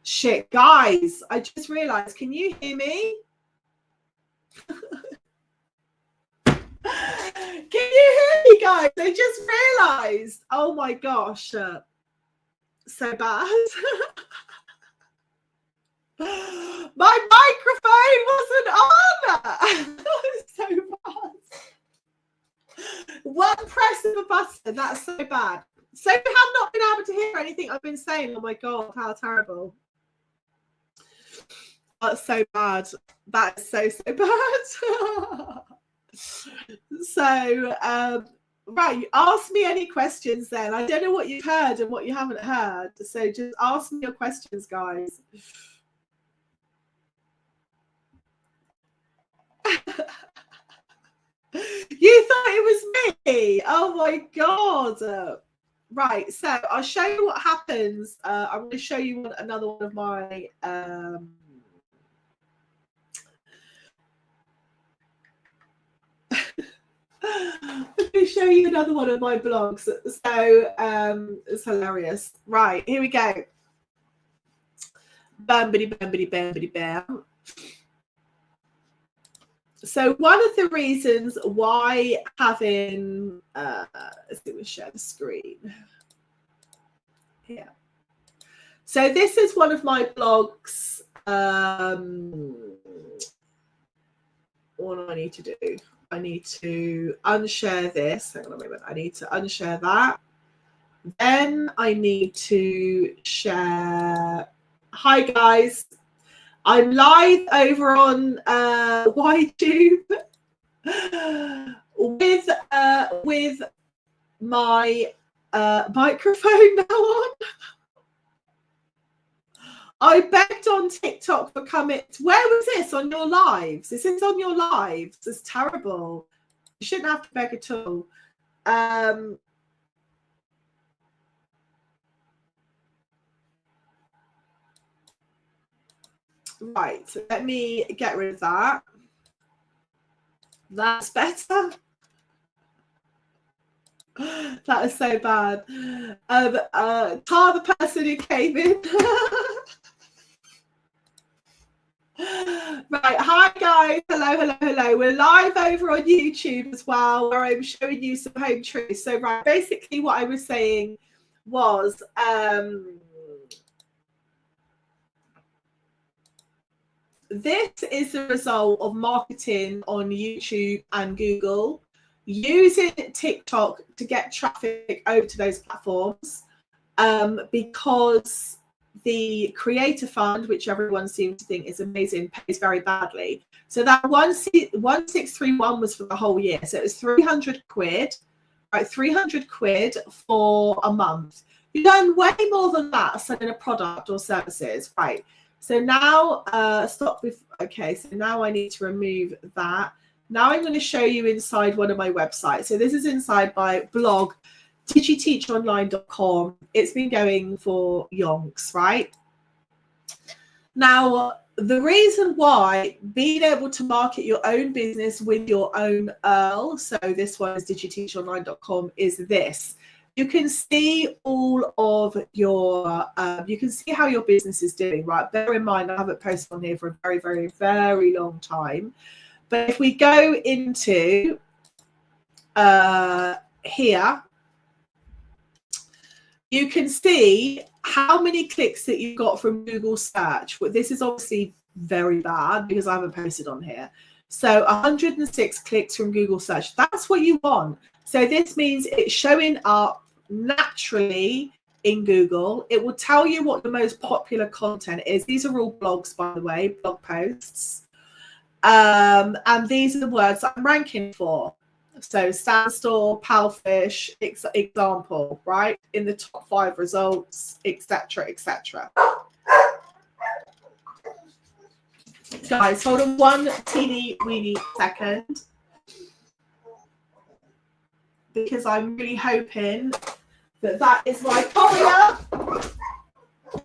Shit, guys, I just realized, can you hear me? Can you hear me, guys? I just realized. Oh my gosh. So bad. My microphone wasn't on. So bad. One press of a button. That's so bad. So you have not been able to hear anything I've been saying. Oh my God, how terrible. That's so bad. That is so bad. So, right, ask me any questions then. I don't know what you've heard and what you haven't heard. So just ask me your questions, guys. You thought it was me? Oh my God. Right, so I'll show you what happens. I'm going to show you another one of my let me show you another one of my blogs. So it's hilarious. Right, here we go. Bambity bambity bambity bam. So one of the reasons why having let's see, we'll share the screen. Yeah. So this is one of my blogs. What do I need to do? I need to unshare this. Hang on a moment. I need to unshare that. Then I need to share. Hi guys, I'm live over on YouTube with my microphone now on. I begged on TikTok for coming. Where was this on your lives? This is on your lives. It's terrible. You shouldn't have to beg at all. Right, so let me get rid of that. That's better. That is so bad. Tar the person who came in. Right, hi guys, hello. We're live over on YouTube as well, where I'm showing you some home truths. So right, basically what I was saying was this is the result of marketing on YouTube and Google, using TikTok to get traffic over to those platforms, because the creator fund, which everyone seems to think is amazing, pays very badly. So that 1631 was for the whole year. So it was 300 quid, right? 300 quid for a month. You've done way more than that selling a product or services, right? So now stop with, okay, so now I need to remove that. Now I'm going to show you inside one of my websites. So this is inside my blog, digiteachonline.com. It's been going for yonks, right? Now, the reason why being able to market your own business with your own URL, so this one is digiteachonline.com, is this. You can see all of your, you can see how your business is doing, right? Bear in mind, I haven't posted on here for a very, very, very long time. But if we go into here, you can see how many clicks that you got from Google search. Well, this is obviously very bad because I haven't posted on here. So 106 clicks from Google search. That's what you want. So this means it's showing up naturally in Google. It will tell you what the most popular content is. These are all blogs, by the way, blog posts. And these are the words that I'm ranking for. So standstill, palfish, example, right? In the top 5 results, etc., etc. Guys, hold on one teeny weeny second, because I'm really hoping that that is my courier.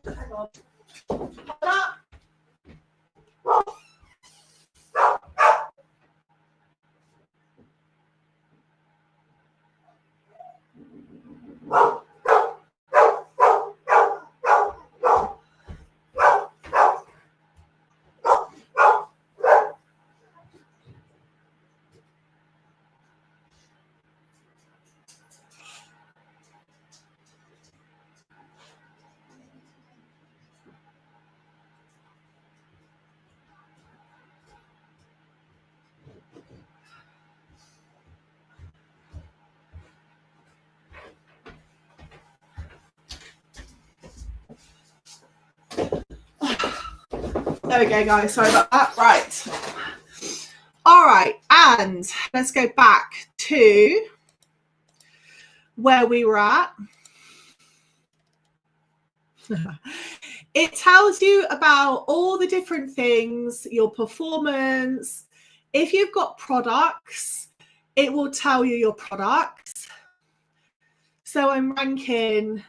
Hang on. Hold up. There we go, guys. Sorry about that. Right. All right. And let's go back to where we were at. It tells you about all the different things, your performance. If you've got products, it will tell you your products. So I'm ranking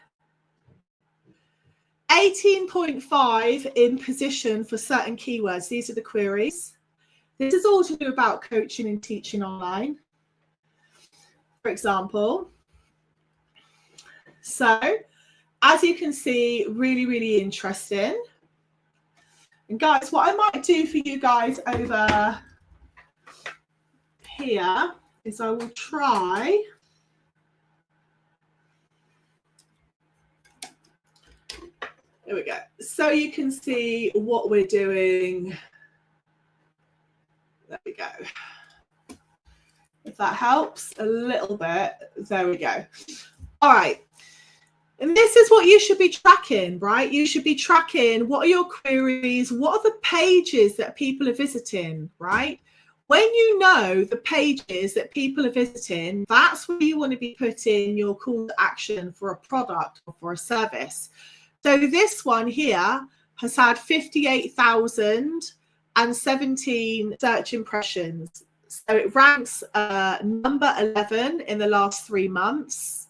18.5 in position for certain keywords. These are the queries. This is all to do about coaching and teaching online, for example. So as you can see, really, really interesting. And guys, what I might do for you guys over here is I will try. There we go. So you can see what we're doing. There we go. If that helps a little bit, there we go. All right. And this is what you should be tracking, right? You should be tracking what are your queries, what are the pages that people are visiting, right? When you know the pages that people are visiting, that's where you want to be putting your call to action for a product or for a service. So this one here has had 58,017 search impressions. So it ranks number 11 in the last 3 months.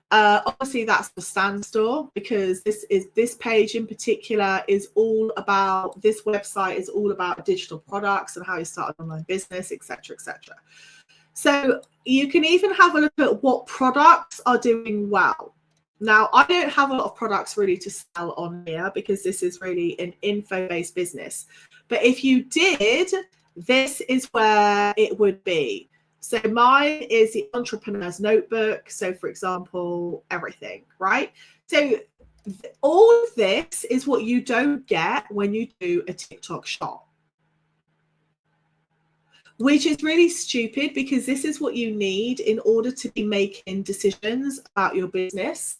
Obviously that's the Stan Store, because this page in particular is all about, this website is all about digital products and how you start an online business, etc., etc. So you can even have a look at what products are doing well. Now, I don't have a lot of products really to sell on here because this is really an info-based business. But if you did, this is where it would be. So mine is the Entrepreneur's Notebook. So for example, everything, right? So all of this is what you don't get when you do a TikTok shop, which is really stupid, because this is what you need in order to be making decisions about your business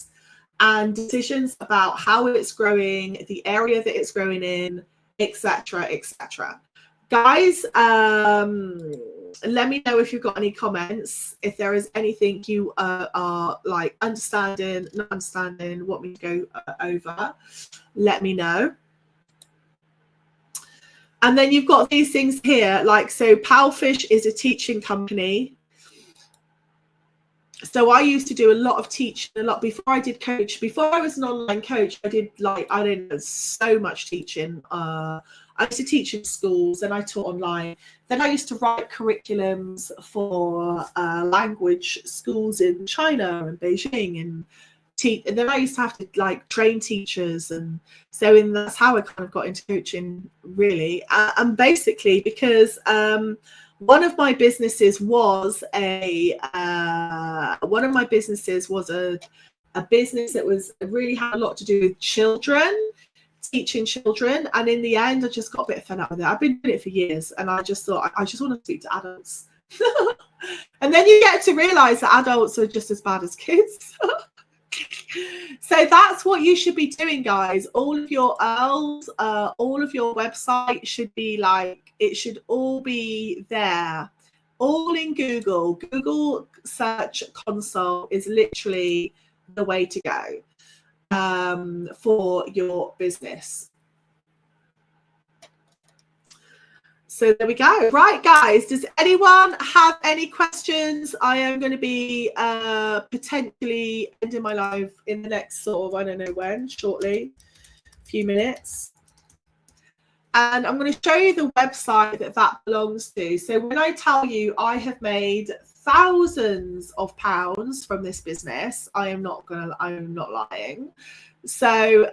and decisions about how it's growing, the area that it's growing in, etc., etc. Guys, let me know if you've got any comments, if there is anything you are like understanding, not understanding, want me to go over, let me know. And then you've got these things here, like, so Palfish is a teaching company. So I used to do a lot of teaching, a lot before I did coach. Before I was an online coach, I did so much teaching. I used to teach in schools, and I taught online. Then I used to write curriculums for language schools in China and Beijing, and then I used to have to like train teachers, and so that's how I kind of got into coaching, really. And basically because one of my businesses was a business that was really had a lot to do with children, teaching children, and in the end I just got a bit fed up with it. I've been doing it for years, and I just thought I just want to speak to adults. And then you get to realize that adults are just as bad as kids. So that's what you should be doing, guys. All of your URLs, all of your website should be like, it should all be there, all in Google. Google Search Console is literally the way to go for your business. So there we go. Right, guys, does anyone have any questions? I am going to be potentially ending my live in the next sort of, I don't know when, shortly, a few minutes. And I'm going to show you the website that belongs to. So when I tell you I have made thousands of pounds from this business, I'm not lying. So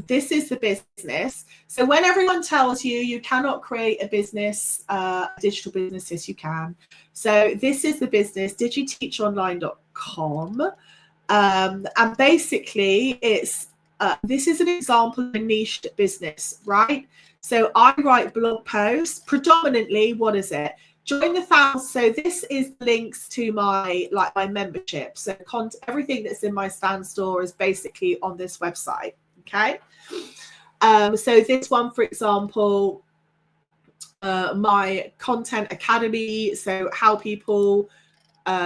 this is the business. So when everyone tells you you cannot create a business, a digital business, yes, you can. So this is the business, digiteachonline.com. And basically it's, this is an example of a niche business, right? So I write blog posts, predominantly, what is it? Join the 1,000. So this is links to my membership. So everything that's in my Stan Store is basically on this website. Okay. So this one, for example, my content academy, so how people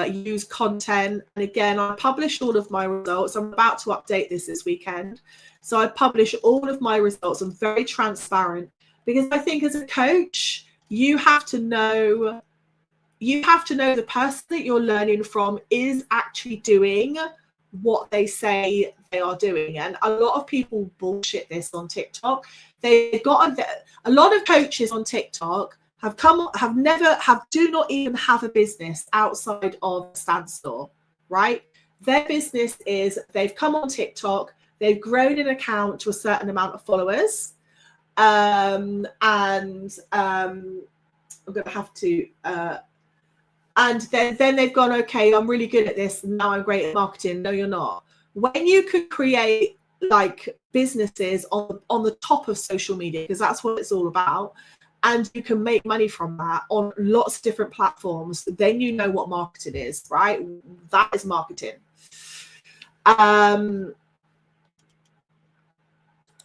use content. And again, I published all of my results. I'm about to update this weekend. So I publish all of my results. I'm very transparent because I think as a coach, you have to know the person that you're learning from is actually doing what they say they are doing. And a lot of people bullshit this on TikTok. They've got a lot of coaches on TikTok do not even have a business outside of Stand Store, right? Their business is they've come on TikTok, they've grown an account to a certain amount of followers, and I'm going to have to, and then they've gone, okay, I'm really good at this, and now I'm great at marketing. No, you're not. When you could create like businesses on the top of social media, because that's what it's all about, and you can make money from that on lots of different platforms, then you know what marketing is, right? That is marketing. I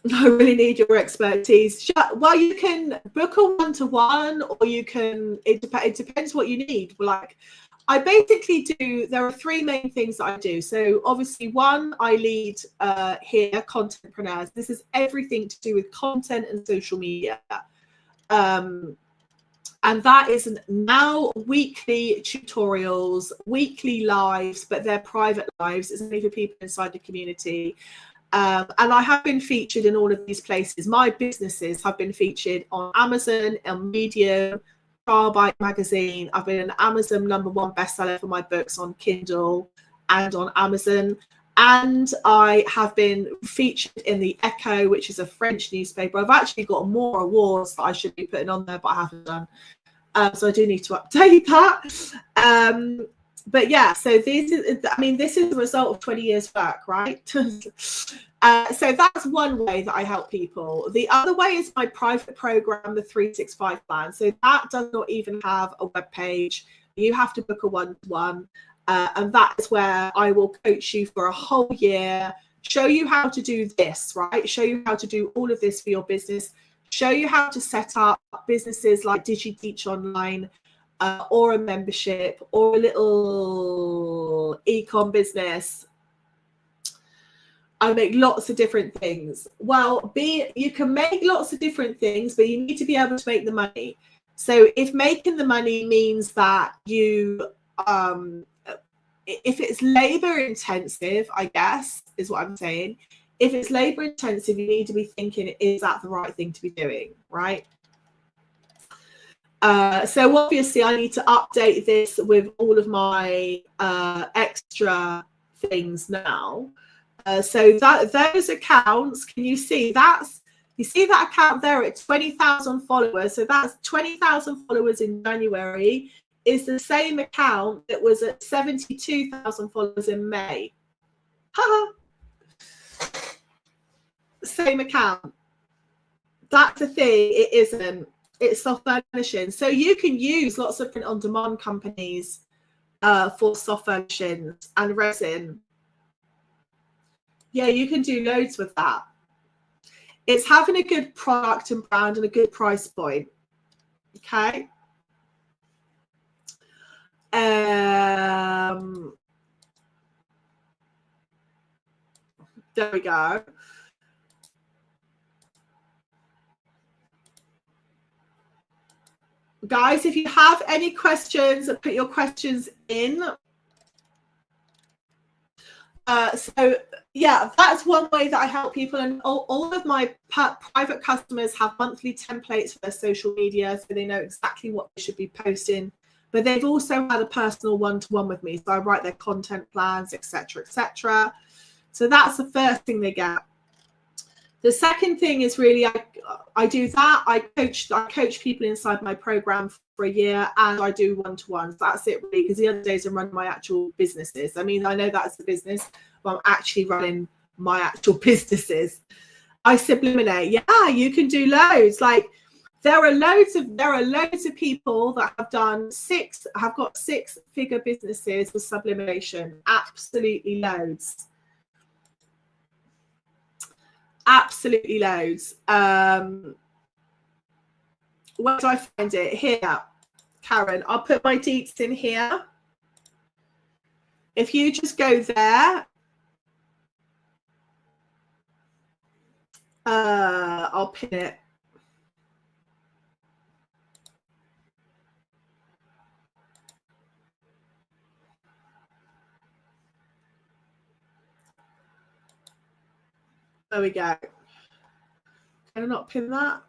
really need your expertise. Well, you can book a one-to-one, or you can, it depends what you need. Like, I basically do, there are three main things that I do. So obviously, one, I lead here, Contentpreneurs. This is everything to do with content and social media. And that is now weekly tutorials, weekly lives, but they're private lives. It's only for people inside the community. And I have been featured in all of these places. My businesses have been featured on Amazon, on Medium, Bite magazine. I've been an Amazon #1 bestseller for my books on Kindle and on Amazon. And I have been featured in the Echo, which is a French newspaper. I've actually got more awards that I should be putting on there, but I haven't done. So I do need to update that. But yeah, so this is a result of 20 years work, right? So that's one way that I help people. The other way is my private program, the 365 plan. So that does not even have a web page. You have to book a one-to-one. And that is where I will coach you for a whole year, show you how to do this, right? Show you how to do all of this for your business, show you how to set up businesses like DigiTeach Online, or a membership, or a little e-com business. I make lots of different things. Well, you can make lots of different things, but you need to be able to make the money. So if making the money means that you, if it's labor intensive, I guess is what I'm saying. If it's labor intensive, you need to be thinking, is that the right thing to be doing, right? So obviously I need to update this with all of my extra things now. So those accounts, can you see you see that account there at 20,000 followers? So that's 20,000 followers in January is the same account that was at 72,000 followers in May. Same account. That's the thing. It isn't. It's self-furnishing. So you can use lots of print on demand companies for soft furnishings and resin. Yeah, you can do loads with that. It's having a good product and brand and a good price point. Okay. There we go. Guys, if you have any questions, put your questions in. So yeah, that's one way that I help people, and all of my private customers have monthly templates for their social media, so they know exactly what they should be posting. But they've also had a personal one-to-one with me, so I write their content plans, etc., etc. So that's the first thing they get. The second thing is really I do that. I coach people inside my program for a year, and I do one-to-ones. That's it really, because the other days I'm running my actual businesses. I mean, I know that's the business, but I'm actually running my actual businesses. I subliminate. Yeah, you can do loads. Like there are loads of people that have got six-figure businesses with sublimation. Absolutely loads. absolutely loads. Where do I find it? Here, Karen. I'll put my deets in here. If you just go there, I'll pin it. There we go. Can I not pin that?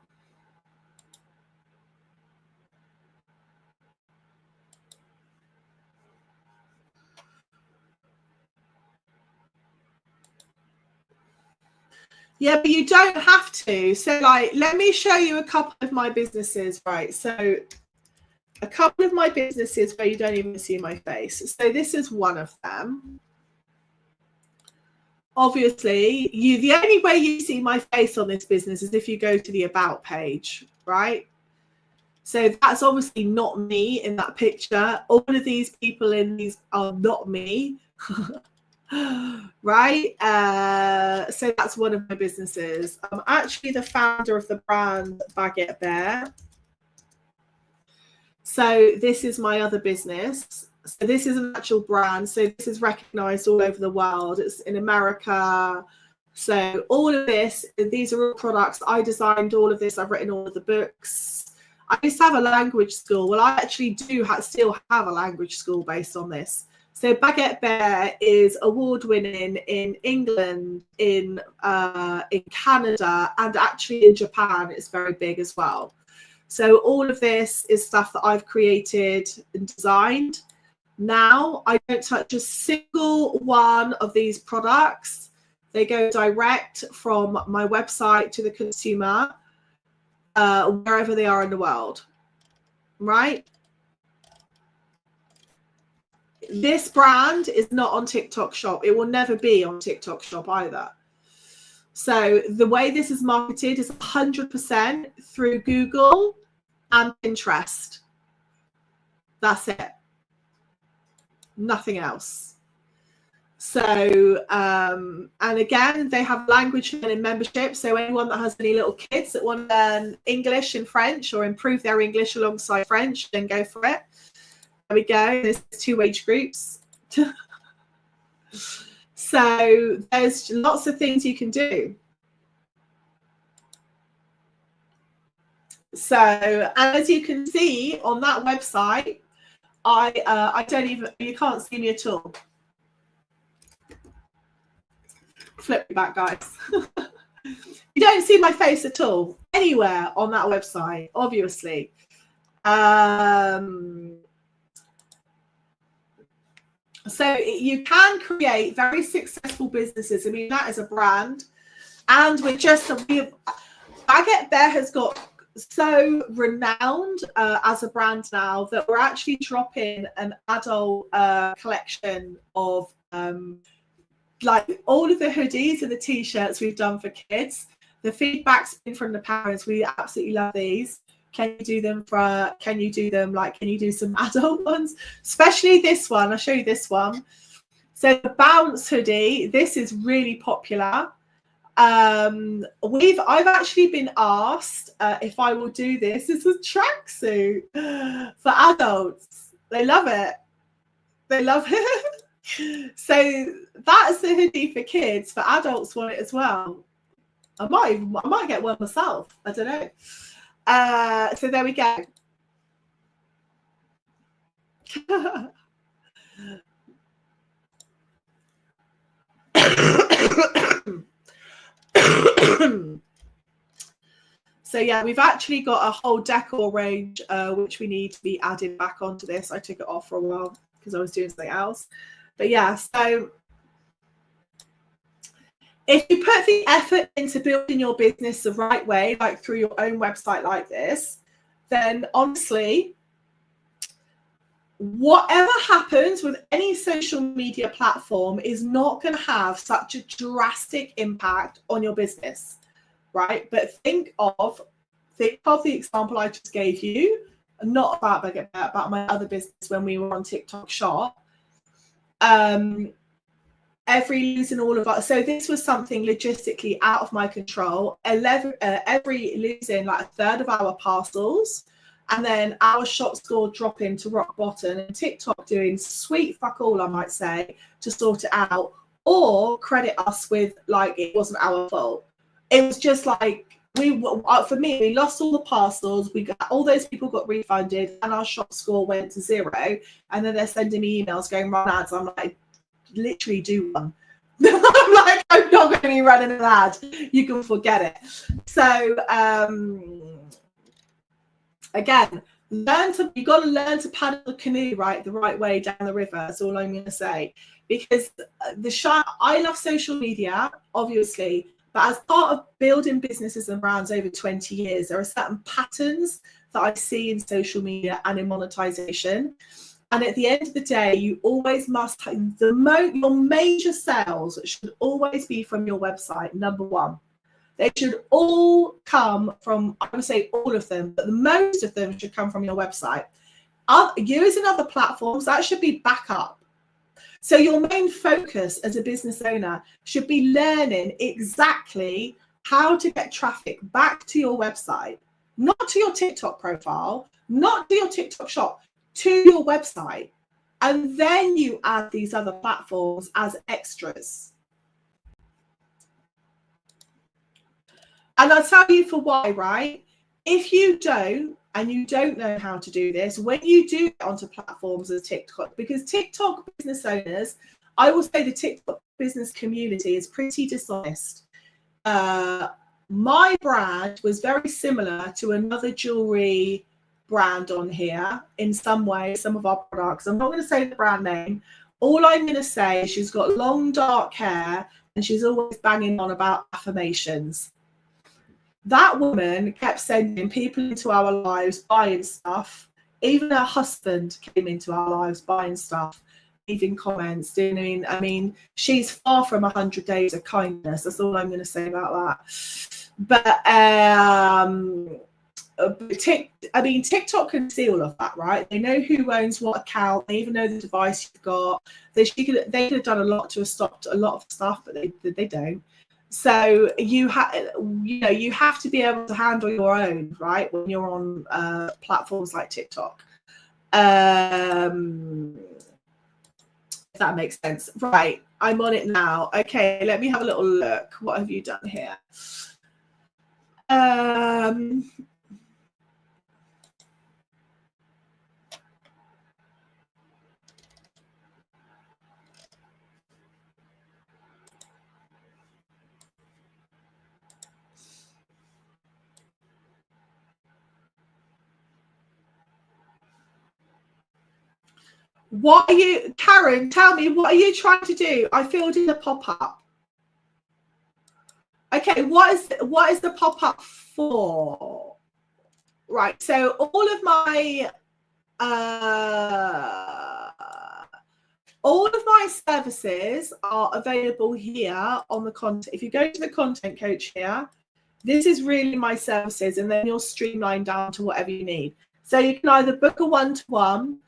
Yeah, but you don't have to. So like, let me show you a couple of my businesses, right? So a couple of my businesses where you don't even see my face. So this is one of them. Obviously, the only way you see my face on this business is if you go to the about page, right? So that's obviously not me in that picture. All of these people in these are not me. Right? So that's one of my businesses. I'm actually the founder of the brand Baguette Bear. So this is my other business. So this is an actual brand. So this is recognized all over the world. It's in America. So all of this, these are all products. I designed all of this. I've written all of the books. I used to have a language school. Well, I actually do still have a language school based on this. So Baguette Bear is award-winning in England, in Canada, and actually in Japan. It's very big as well. So all of this is stuff that I've created and designed. Now I don't touch a single one of these products. They go direct from my website to the consumer, wherever they are in the world, right? This brand is not on TikTok Shop. It will never be on TikTok Shop either. So the way this is marketed is 100% through Google and Pinterest. That's it. Nothing else. So, and again, they have language learning membership. So anyone that has any little kids that want to learn English and French or improve their English alongside French, then go for it. There we go. There's 2 age groups. So there's lots of things you can do. So as you can see on that website, I don't even, you can't see me at all. Flip me back, guys. You don't see my face at all anywhere on that website, obviously. So you can create very successful businesses. I mean, that is a brand. And Baguette Bear has got so renowned as a brand now that we're actually dropping an adult collection of like all of the hoodies and the t-shirts we've done for kids. The feedback's been from the parents. We absolutely love these. Can you do them can you do some adult ones? Especially this one. I'll show you this one. So the Bounce hoodie, this is really popular. I've actually been asked if I will do this. It's a tracksuit for adults. They love it. They love it. So that's the hoodie for kids. For adults want it as well. I might get one myself. I don't know. So there we go. So yeah, we've actually got a whole decor range which we need to be added back onto this. I took it off for a while because I was doing something else. But yeah, so if you put the effort into building your business the right way, like through your own website like this, then honestly, whatever happens with any social media platform is not going to have such a drastic impact on your business, right? But think of the example I just gave you, not about my other business when we were on TikTok Shop. every losing all of our, so this was something logistically out of my control. Every losing like a third of our parcels, and then our shop score dropping to rock bottom, and TikTok doing sweet fuck all, I might say, to sort it out, or credit us with like it wasn't our fault. It was just like for me, we lost all the parcels. We got all those people got refunded, and our shop score went to 0. And then they're sending me emails going, run ads. I'm like, literally do one. I'm like, I'm not going to be running an ad. You can forget it. So again, you got to learn to paddle the canoe the right way down the river. That's all I'm going to say. Because I love social media, obviously, but as part of building businesses and brands over 20 years, there are certain patterns that I see in social media and in monetization. And at the end of the day, you always must your major sales should always be from your website, number one. They should all come from, I would say all of them, but the most of them should come from your website. Using other platforms, that should be backup. So your main focus as a business owner should be learning exactly how to get traffic back to your website, not to your TikTok profile, not to your TikTok shop, to your website. And then you add these other platforms as extras. And I'll tell you for why, right? If you don't, and you don't know how to do this, when you do get onto platforms as TikTok, because TikTok business owners, I will say the TikTok business community is pretty dishonest. My brand was very similar to another jewelry brand on here in some way, some of our products. I'm not going to say the brand name. All I'm going to say is she's got long, dark hair, and she's always banging on about affirmations. That woman kept sending people into our lives buying stuff. Even her husband came into our lives buying stuff, leaving comments. Do you know what I mean? I mean, she's far from 100 days of kindness. That's all I'm going to say about that. But TikTok can see all of that, right? They know who owns what account. They even know the device you've got. They could have done a lot to have stopped a lot of stuff, but they don't. So you have to be able to handle your own, right, when you're on platforms like TikTok. If that makes sense. Right, I'm on it now. Okay, let me have a little look. What have you done here? What are you, Karen, tell me, what are you trying to do? I filled in a pop-up. Okay, what is the pop-up for? Right, so all of my services are available here on the content. If you go to the content coach here, this is really my services, and then you'll streamline down to whatever you need. So you can either book a one-to-one,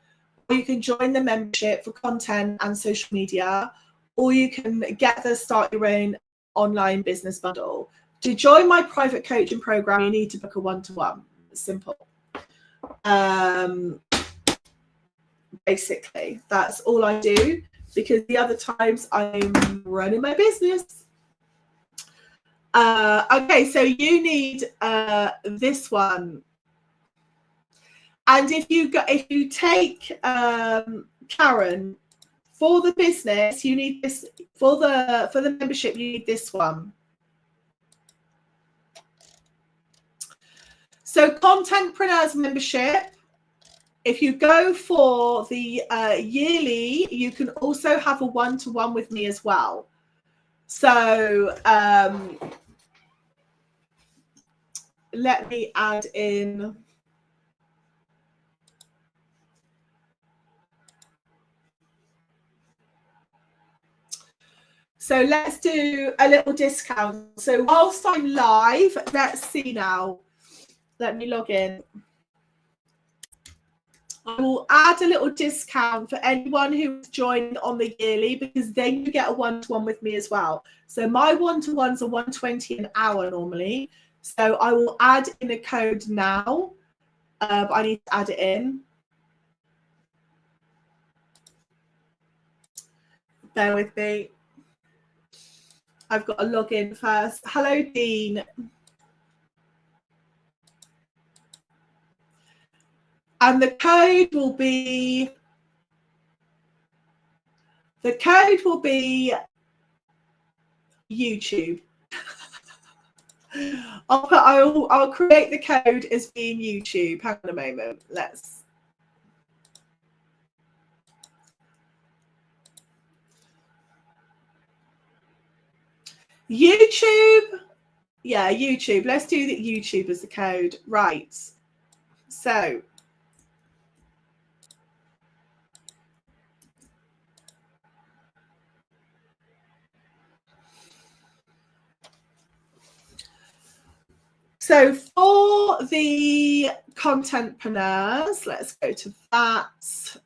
or you can join the membership for content and social media, or you can get the Start Your Own Online Business Bundle. To join my private coaching program, you need to book a one-to-one. Simple. Basically, that's all I do, because the other times I'm running my business. Okay, so you need this one. And if you take Karen, for the business, you need this. For the membership, you need this one. So Contentpreneurs membership, if you go for the yearly, you can also have a one-to-one with me as well. So let me add in. So let's do a little discount. So whilst I'm live, let's see now. Let me log in. I will add a little discount for anyone who's joined on the yearly, because then you get a one-to-one with me as well. So my one-to-ones are $120 an hour normally. So I will add in a code now. But I need to add it in. Bear with me. I've got to log in first. Hello, Dean. And the code will be YouTube. I'll create the code as being YouTube. Hang on a moment. Let's. YouTube. Yeah, YouTube. Let's do the YouTube as the code. Right. So. So for the contentpreneurs, let's go to that.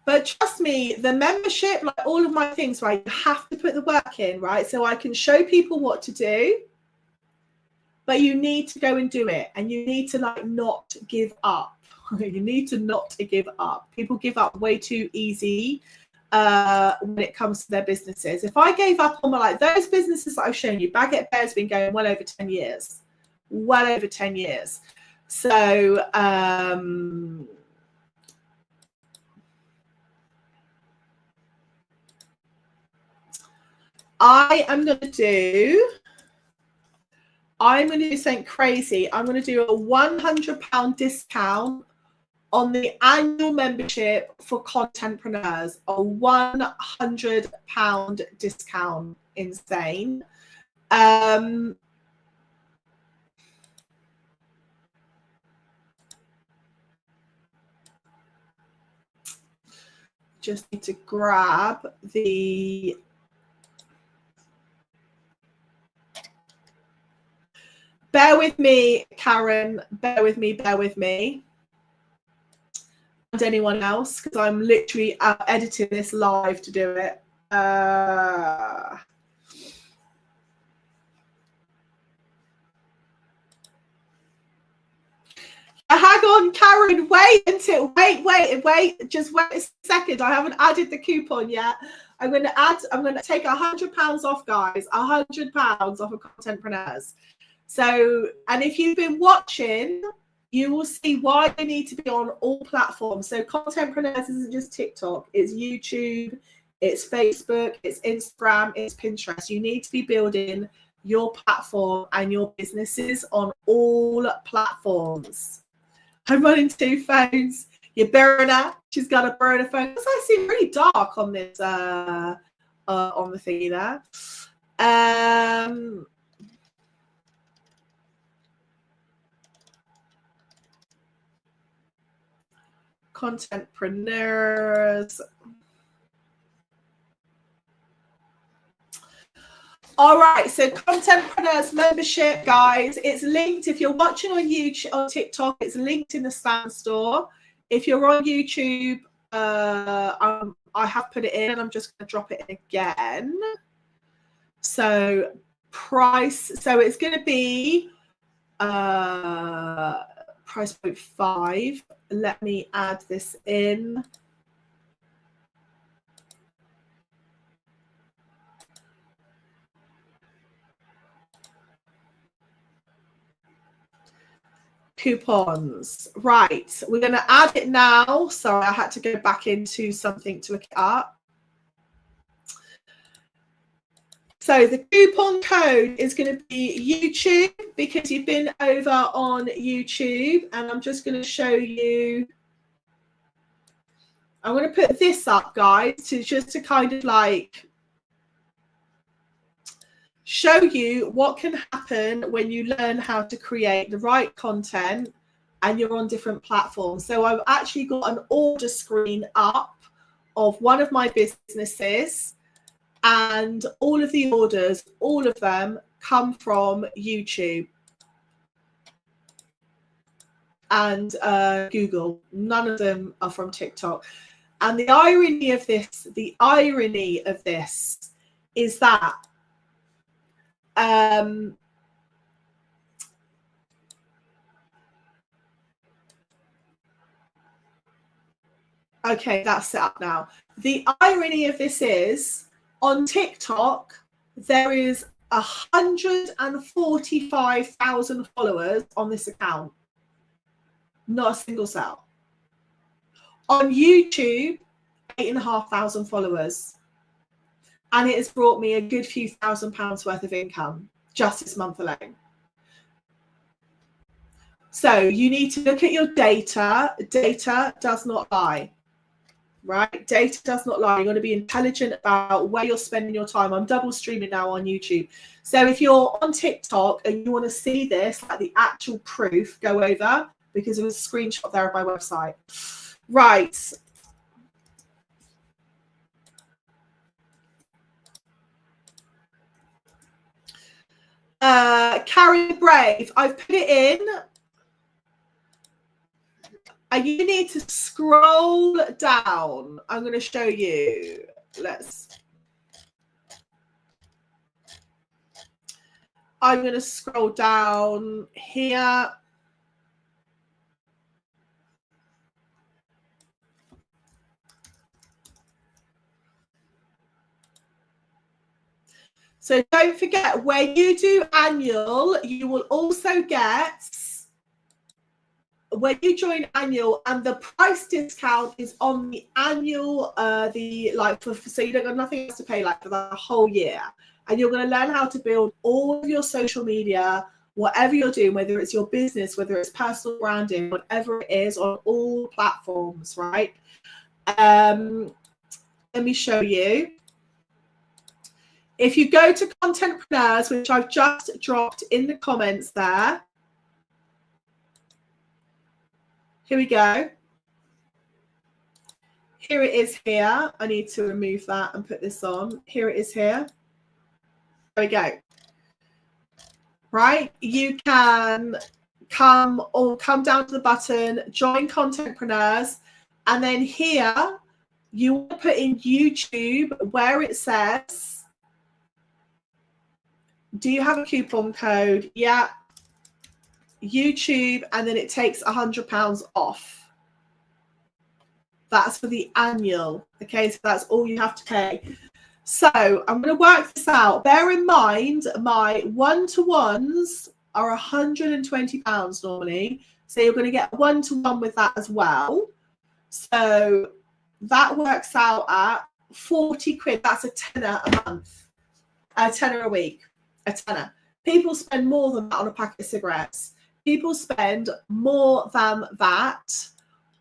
But trust me, the membership, like all of my things, right, you have to put the work in, right? So I can show people what to do, but you need to go and do it. And you need to like not give up. You need to not give up. People give up way too easy when it comes to their businesses. If I gave up on like those businesses that I've shown you, Baguette Bear's been going well over 10 years. Well over 10 years. So I'm going to do something crazy. I'm going to do a £100 discount on the annual membership for contentpreneurs. A £100 discount. Insane. Just need to grab the bear with me, Karen. Bear with me. And anyone else, because I'm literally editing this live to do it. Hang on, Karen. Wait. Just wait a second. I haven't added the coupon yet. I'm going to take £100 off, guys. £100 off of contentpreneurs. So, and if you've been watching, you will see why they need to be on all platforms. So contentpreneurs isn't just TikTok, it's YouTube, it's Facebook, it's Instagram, it's Pinterest. You need to be building your platform and your businesses on all platforms. I'm running 2 phones. Your burner, she's got a burner phone. It's actually really dark on this on the thingy there. Contentpreneurs. All right, so contentpreneurs membership, guys. It's linked. If you're watching on YouTube, on TikTok, it's linked in the Stan store. If you're on YouTube, I have put it in, and I'm just going to drop it in again. So price. So it's going to be price point 5. Let me add this in. Coupons. Right, we're going to add it now. Sorry, I had to go back into something to look it up. So the coupon code is going to be YouTube, because you've been over on YouTube, and I'm just going to show you. I'm going to put this up, guys, to kind of like show you what can happen when you learn how to create the right content and you're on different platforms. So I've actually got an order screen up of one of my businesses, And all of the orders, all of them come from YouTube and Google. None of them are from TikTok. And the irony of this is that okay, that's set up now. The irony of this is, on TikTok, there is 145,000 followers on this account. Not a single sale. On YouTube, 8,500 followers. And it has brought me a good few £1,000s worth of income just this month alone. So you need to look at your data. Data does not lie. Right? Data does not lie. You're going to be intelligent about where you're spending your time. I'm double streaming now on YouTube. So if you're on TikTok and you want to see this, like the actual proof, go over, because there was a screenshot there of my website. Right. Karen Brave, I've put it in. And you need to scroll down. I'm going to show you. I'm going to scroll down here. So don't forget, where you do annual, you will also get, when you join annual, and the price discount is on the annual, so you don't have nothing else to pay like for the whole year. And you're going to learn how to build all of your social media, whatever you're doing, whether it's your business, whether it's personal branding, whatever it is, on all platforms, right? Let me show you. If you go to Contentpreneurs, which I've just dropped in the comments there. Here we go. Here it is here. I need to remove that and put this on. Here it is here. There we go. Right? You can come down to the button, join Contentpreneurs, and then here you will put in YouTube where it says, do you have a coupon code? Yeah. YouTube, and then it takes £100 off. That's for the annual. Okay, so that's all you have to pay. So I'm going to work this out. Bear in mind, my one-to-ones are £120 normally. So you're going to get one-to-one with that as well. So that works out at 40 quid. That's a tenner a month, a tenner a week, a tenner. People spend more than that on a packet of cigarettes. People spend more than that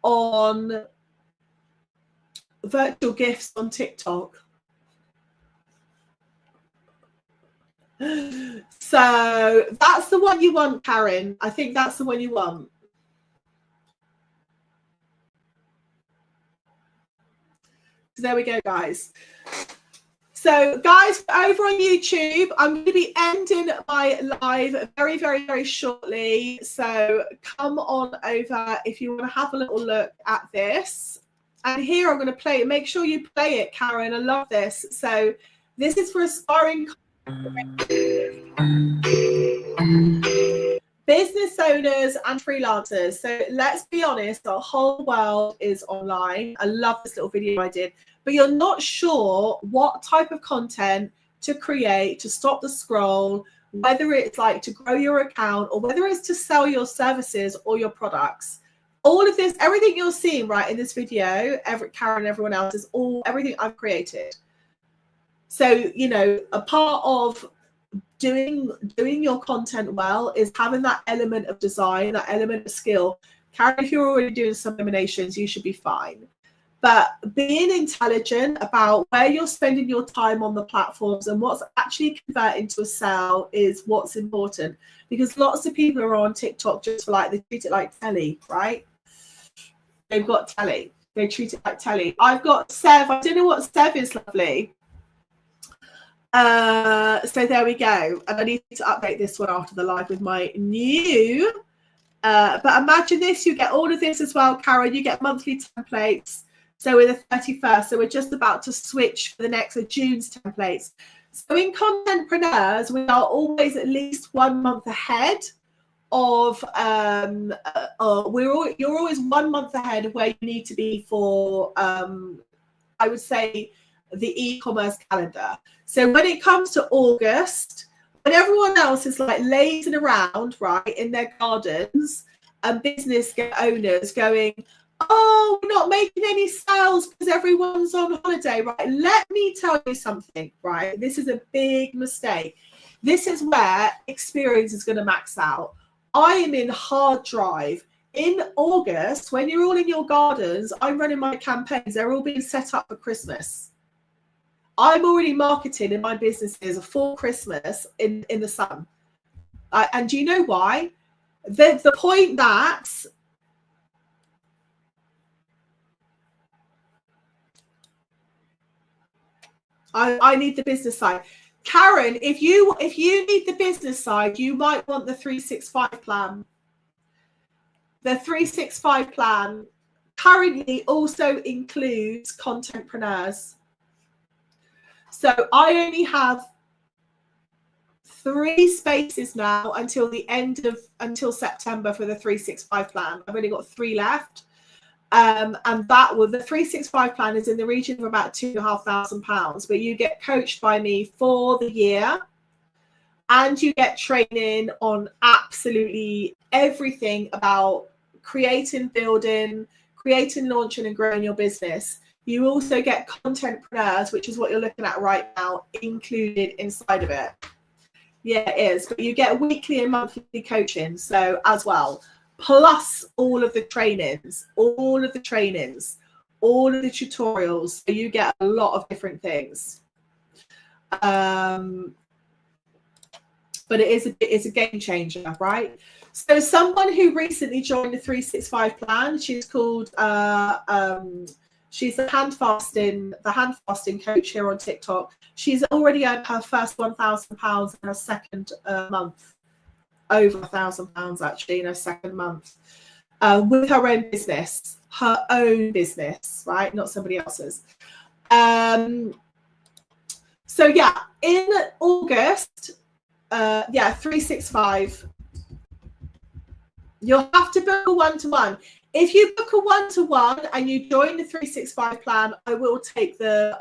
on virtual gifts on TikTok. So that's the one you want, Karen. I think that's the one you want. So there we go, guys. So guys, over on YouTube, I'm going to be ending my live very, very, very shortly. So come on over if you want to have a little look at this. And here I'm going to play it. Make sure you play it, Karen. I love this. So this is for aspiring business owners and freelancers. So let's be honest, the whole world is online. I love this little video I did. But you're not sure what type of content to create to stop the scroll, whether it's like to grow your account or whether it's to sell your services or your products. All of this, everything you're seeing right in this video, Karen and everyone else, is everything I've created. So, you know, a part of doing your content well is having that element of design, that element of skill. Karen, if you're already doing some eliminations, you should be fine. But being intelligent about where you're spending your time on the platforms and what's actually converting to a sale is what's important. Because lots of people are on TikTok just for they treat it like telly, right? They've got telly. They treat it like telly. I've got Sev. I don't know what Sev is, lovely. So there we go. And I need to update this one after the live with my new. But imagine this, you get all of this as well, Karen. You get monthly templates. So we're the 31st. So we're just about to switch for the next of June's templates. So in Contentpreneurs, we are always at least 1 month ahead of you're always 1 month ahead of where you need to be for I would say the e-commerce calendar. So when it comes to August, when everyone else is like lazing around, right, in their gardens, and business owners going, oh, we're not making any sales because everyone's on holiday, right? Let me tell you something, right? This is a big mistake. This is where experience is going to max out. I am in hard drive. In August, when you're all in your gardens, I'm running my campaigns. They're all being set up for Christmas. I'm already marketing in my businesses for Christmas in the sun. And do you know why? The point that I need the business side. Karen, if you need the business side, you might want the 365 plan. The 365 plan currently also includes Contentpreneurs. So I only have 3 spaces now until September for the 365 plan. I've only got 3 left. And that will, the 365 plan is in the region of about £2,500, but you get coached by me for the year, and you get training on absolutely everything about creating, building, launching, and growing your business. You also get Contentpreneurs, which is what you're looking at right now, included inside of it. Yeah, it is. But you get weekly and monthly coaching, so as well, plus all of the trainings, all of the tutorials. So you get a lot of different things. But it's a game changer, right? So someone who recently joined the 365 plan, she's called she's the hand fasting coach here on TikTok. She's already earned her first £1,000 in her second month, over £1,000 actually in her second month, with her own business, right? Not somebody else's. So yeah, in August, 365. You'll have to book a one-to-one. If you book a one-to-one and you join the 365 plan, I will take the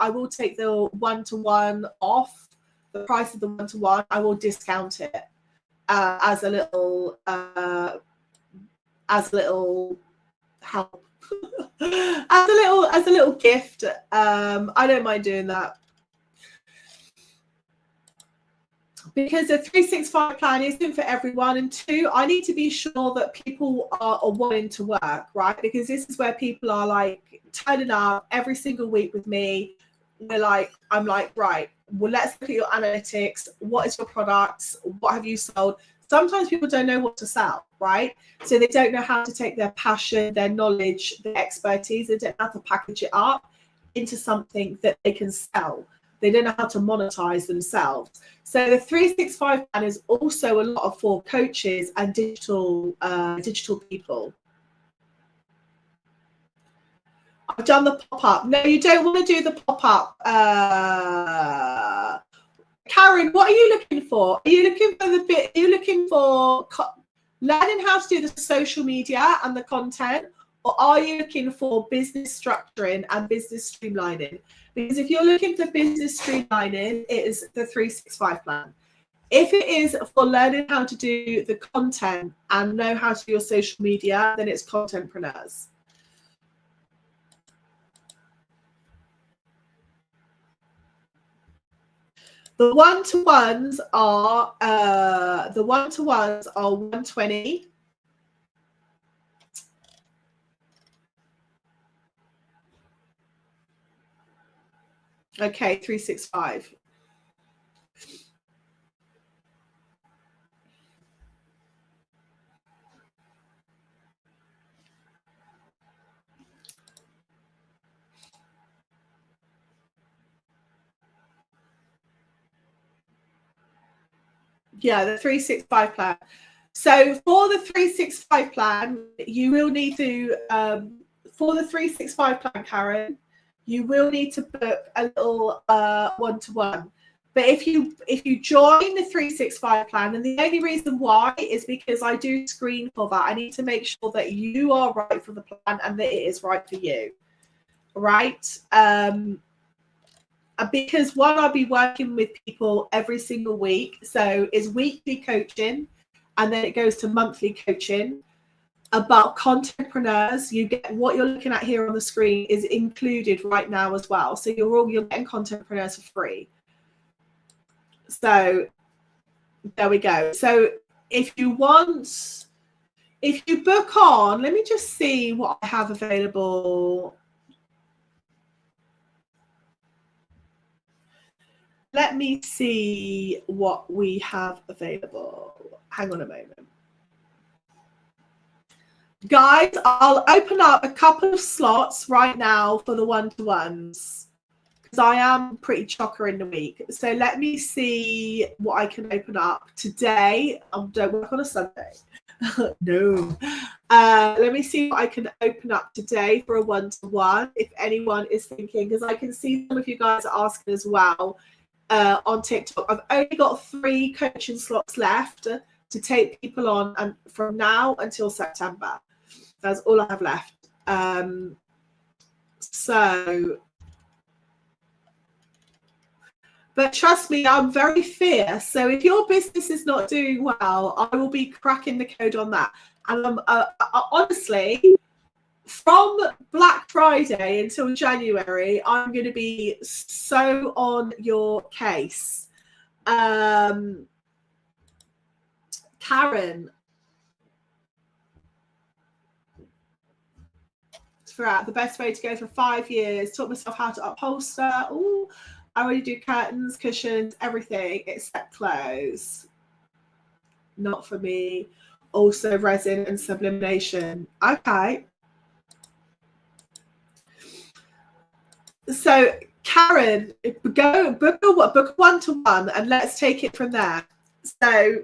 one-to-one off the price of the one-to-one. I will discount it as a little help, as a little gift. I don't mind doing that. Because the 365 plan isn't for everyone, and 2, I need to be sure that people are wanting to work, right? Because this is where people are like turning up every single week with me. I'm like, right, well, let's look at your analytics. What is your products? What have you sold? Sometimes people don't know what to sell, right? So they don't know how to take their passion, their knowledge, their expertise. They don't know how to package it up into something that they can sell. They don't know how to monetize themselves. So the 365 plan is also a lot for coaches and digital people. I've done the pop-up. No, you don't want to do the pop-up. Karen, what are you looking for? Are you looking for learning how to do the social media and the content, or are you looking for business structuring and business streamlining? Because if you're looking for business streamlining, it is the 365 plan. If it is for learning how to do the content and know how to do your social media, then it's Contentpreneurs. The one-to-ones are 120. Okay, 365. Yeah, the 365 plan. So for the 365 plan, you will need to, for the 365 plan, Karen, you will need to book a little one-to-one. But if you join the 365 plan, and the only reason why is because I do screen for that. I need to make sure that you are right for the plan and that it is right for you. Right? Because one, I'll be working with people every single week. So it's weekly coaching, and then it goes to monthly coaching. About contentpreneurs, you get what you're looking at here on the screen is included right now as well. So you're getting contentpreneurs for free. So there we go. So if you book on, let me just see what I have available. Let me see what we have available. Hang on a moment. Guys, I'll open up a couple of slots right now for the one-to-ones because I am pretty chocker in the week. So let me see what I can open up today. I don't work on a Sunday. No. Let me see what I can open up today for a one-to-one if anyone is thinking, because I can see some of you guys are asking as well on TikTok. I've only got 3 coaching slots left to take people on, and from now until September. That's all I have left. But trust me, I'm very fierce. So if your business is not doing well, I will be cracking the code on that. And honestly, from Black Friday until January, I'm going to be so on your case. Karen, throughout the best way to go for 5 years, taught myself how to upholster. Oh, I already do curtains, cushions, everything except clothes. Not for me. Also resin and sublimation. Okay. So Karen, go book a one-to-one and let's take it from there. So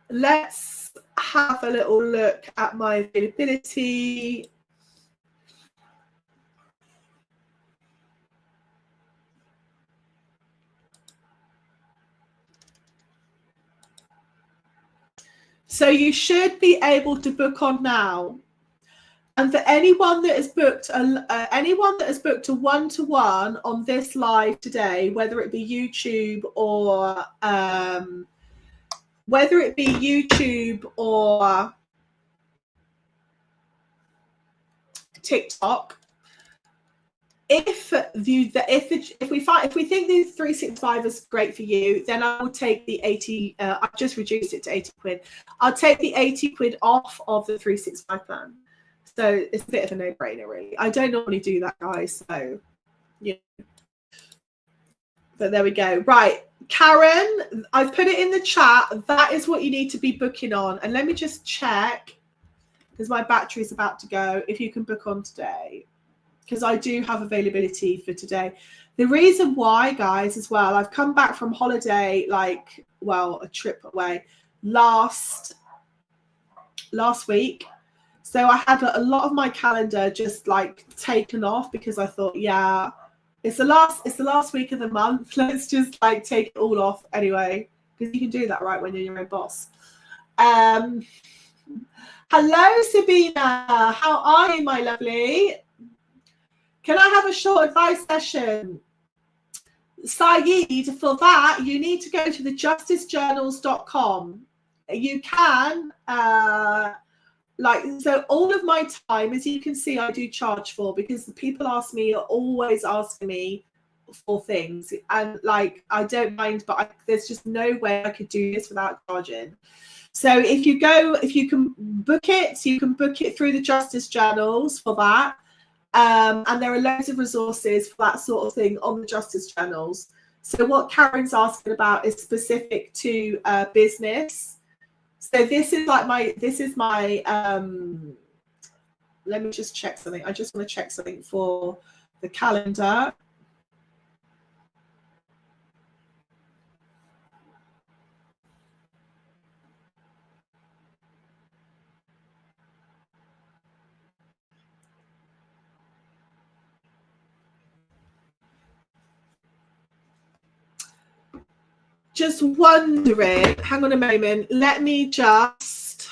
let's have a little look at my availability. So you should be able to book on now. And for anyone that has booked a one-to-one on this live today, whether it be YouTube or TikTok, if we think the 365 is great for you, then I will take the 80. I've just reduced it to 80 quid. I'll take the 80 quid off of the 365 plan. So it's a bit of a no-brainer, really. I don't normally do that, guys. So yeah. But there we go. Right, Karen, I've put it in the chat. That is what you need to be booking on. And let me just check, because my battery is about to go, if you can book on today. Because I do have availability for today. The reason why, guys, as well, I've come back from holiday, a trip away last week. So I had a lot of my calendar just taken off because I thought, yeah, it's the last week of the month. Let's just take it all off anyway, because you can do that right when you're your own boss. Hello, Sabina. How are you, my lovely? Can I have a short advice session? Saeed, for that, you need to go to thejusticejournals.com. You can, so all of my time, as you can see, I do charge for, because the people are always asking me for things. And I don't mind, but there's just no way I could do this without charging. So if you can book it, you can book it through the Justice Journals for that. And there are loads of resources for that sort of thing on the Justice Journals. So what Karen's asking about is specific to business. So this is my let me just check something. I just want to check something for the calendar. just wondering, hang on a moment, let me just,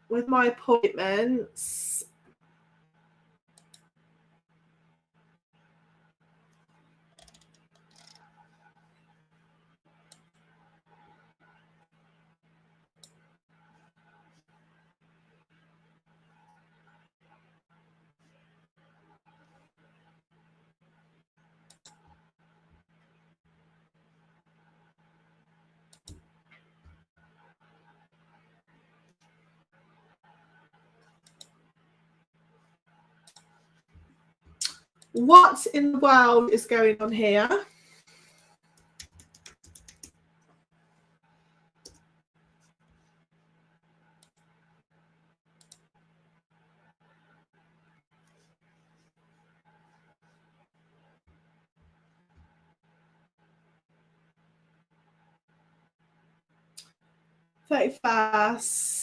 with my appointments, what in the world is going on here? Very fast.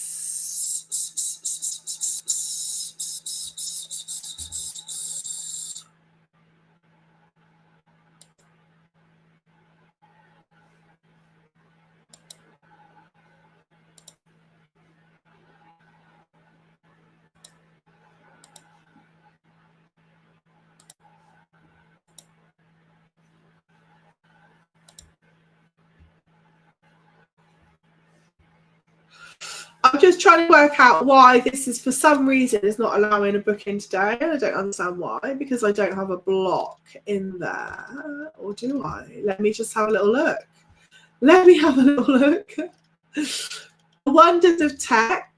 I'm just trying to work out why this is, for some reason, is not allowing a booking today. And I don't understand why, because I don't have a block in there. Or do I? Let me just have a little look. Let me have a little look. Wonders of tech.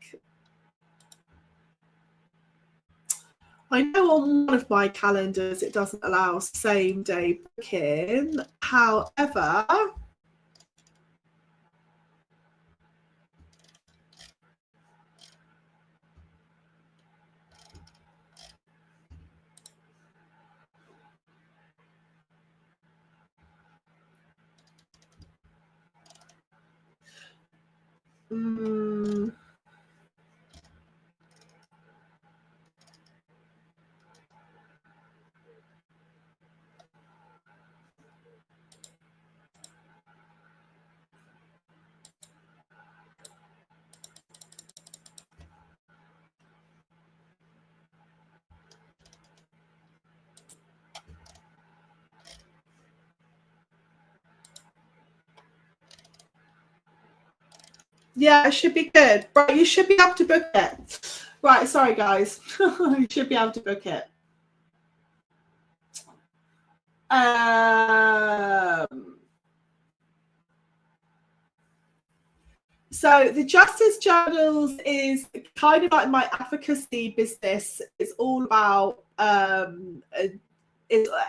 I know on one of my calendars it doesn't allow same day booking. However, yeah, it should be good. Right, you should be able to book it. Right, sorry guys. You should be able to book it. So the Justice Journals is kind of like my advocacy business. It's all about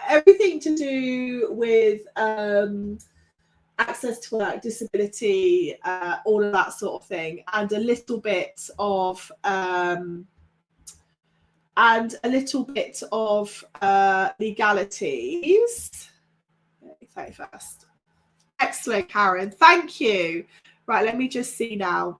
everything to do with access to work, disability, all of that sort of thing, and a little bit of legalities. 31st. Excellent, Karen. Thank you. Right, let me just see now.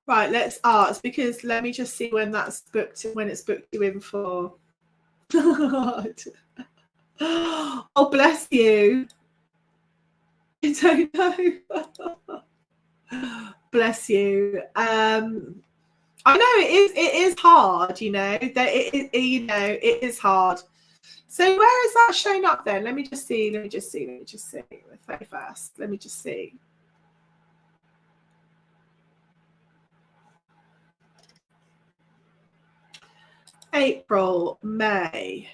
Right, let's ask, because let me just see when that's booked, when it's booked you in for. Oh, bless you. I don't know. Bless you. I know it is hard, you know, that it is hard. So where is that showing up then? Let me just see. The 31st. Let me just see. April, May.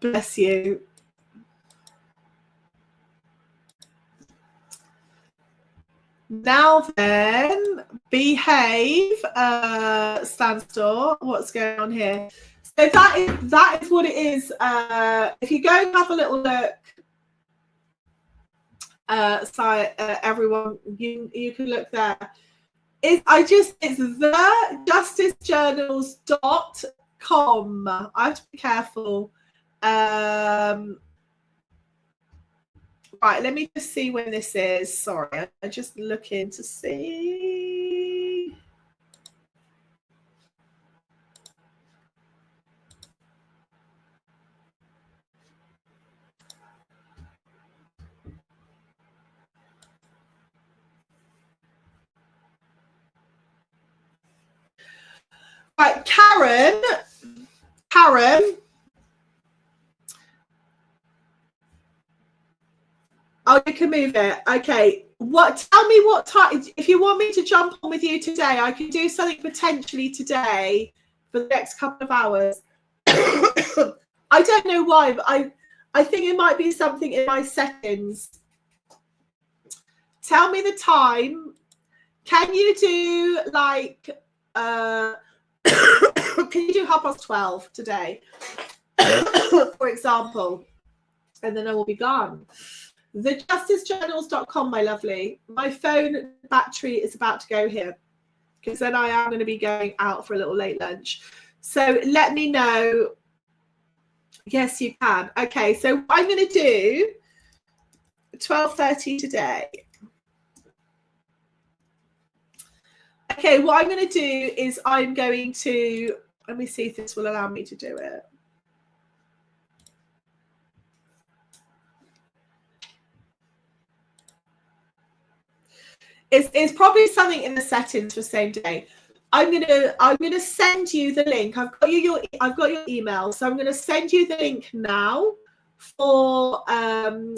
Bless you. Now then, behave, standstill. What's going on here? So that is what it is. If you go and have a little look, everyone, you can look there. It's the justicejournals.co.uk. com. I have to be careful. Right, let me just see when this is. Sorry, I'm just looking to see. Right, Karen. Oh, you can move it. Okay. Tell me what time. If you want me to jump on with you today, I can do something potentially today for the next couple of hours. I don't know why, but I think it might be something in my settings. Tell me the time. Can you do like can you do 12:30 today? For example. And then I will be gone. TheJusticeJournals.com, my lovely. My phone battery is about to go here because then I am going to be going out for a little late lunch. So let me know. Yes, you can. Okay, so what I'm going to do 12:30 today. Okay, what I'm going to do is I'm going to, let me see if this will allow me to do it. It's probably something in the settings for same day. I'm gonna send you the link. I've got your email, so I'm gonna send you the link now for a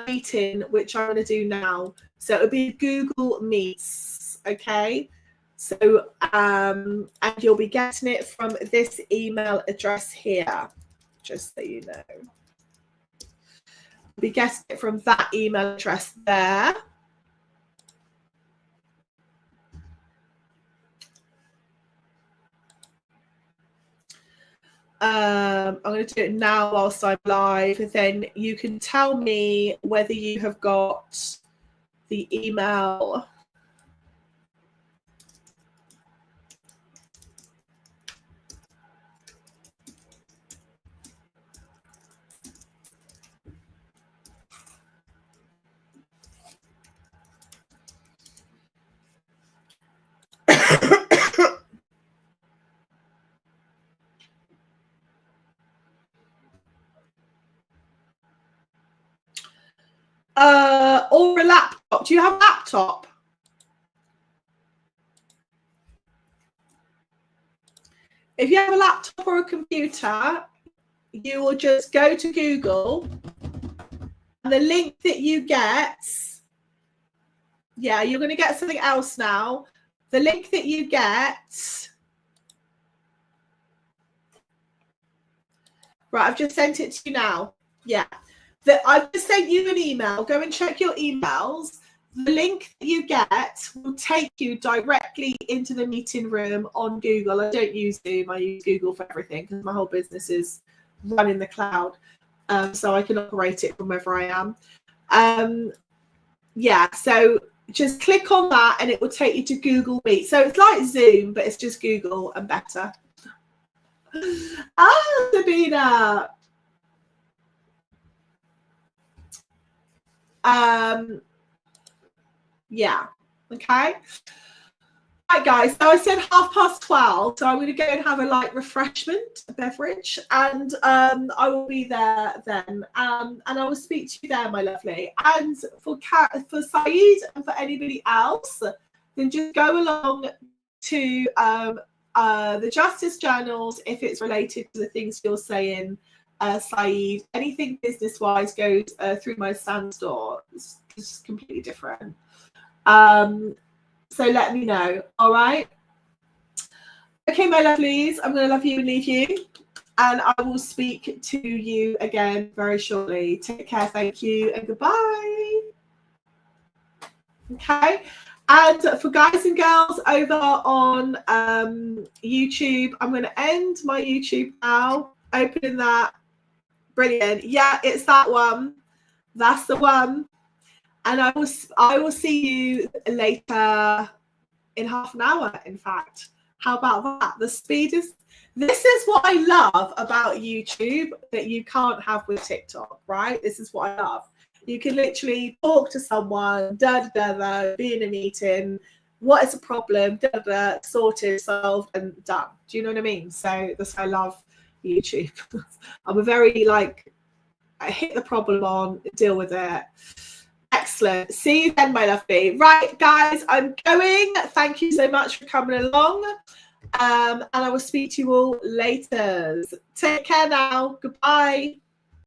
meeting, which I'm gonna do now. So it'll be Google Meets, okay? So and you'll be getting it from this email address here, just so you know. You'll be getting it from that email address there. I'm going to do it now whilst I'm live. Then you can tell me whether you have got the email. Or a laptop. Do you have a laptop? If you have a laptop or a computer, you will just go to Google and the link that you get, yeah, you're going to get something else now. The link that you get, right, I've just sent it to you now. Yeah, I've just sent you an email. Go and check your emails. The link that you get will take you directly into the meeting room on Google. I don't use Zoom. I use Google for everything because my whole business is run in the cloud. So I can operate it from wherever I am. Yeah, so just click on that and it will take you to Google Meet. So it's like Zoom, but it's just Google and better. Ah, Sabina. Yeah, okay. Right, guys, so I said 12:30, so I'm going to go and have a light refreshment, a beverage, and I will be there then, and I will speak to you there, my lovely. And for Saeed and for anybody else, then just go along to the Justice Journals if it's related to the things you're saying, Saeed. Anything business-wise goes through my stand store. It's completely different. So let me know. All right. Okay, my lovelies, I'm going to love you and leave you. And I will speak to you again very shortly. Take care. Thank you and goodbye. Okay. And for guys and girls over on YouTube, I'm going to end my YouTube now. Opening that. Brilliant. Yeah, it's that one. That's the one. And I will see you later in half an hour, in fact. How about that? The speed is, this is what I love about YouTube that you can't have with TikTok, right? This is what I love. You can literally talk to someone, be in a meeting, what is the problem, sorted, solved, and done. Do you know what I mean? So that's why I love YouTube. I'm a very like, I hit the problem on, deal with it. Excellent. See you then, my lovely. Right, guys, I'm going. Thank you so much for coming along. And I will speak to you all later. Take care now. Goodbye.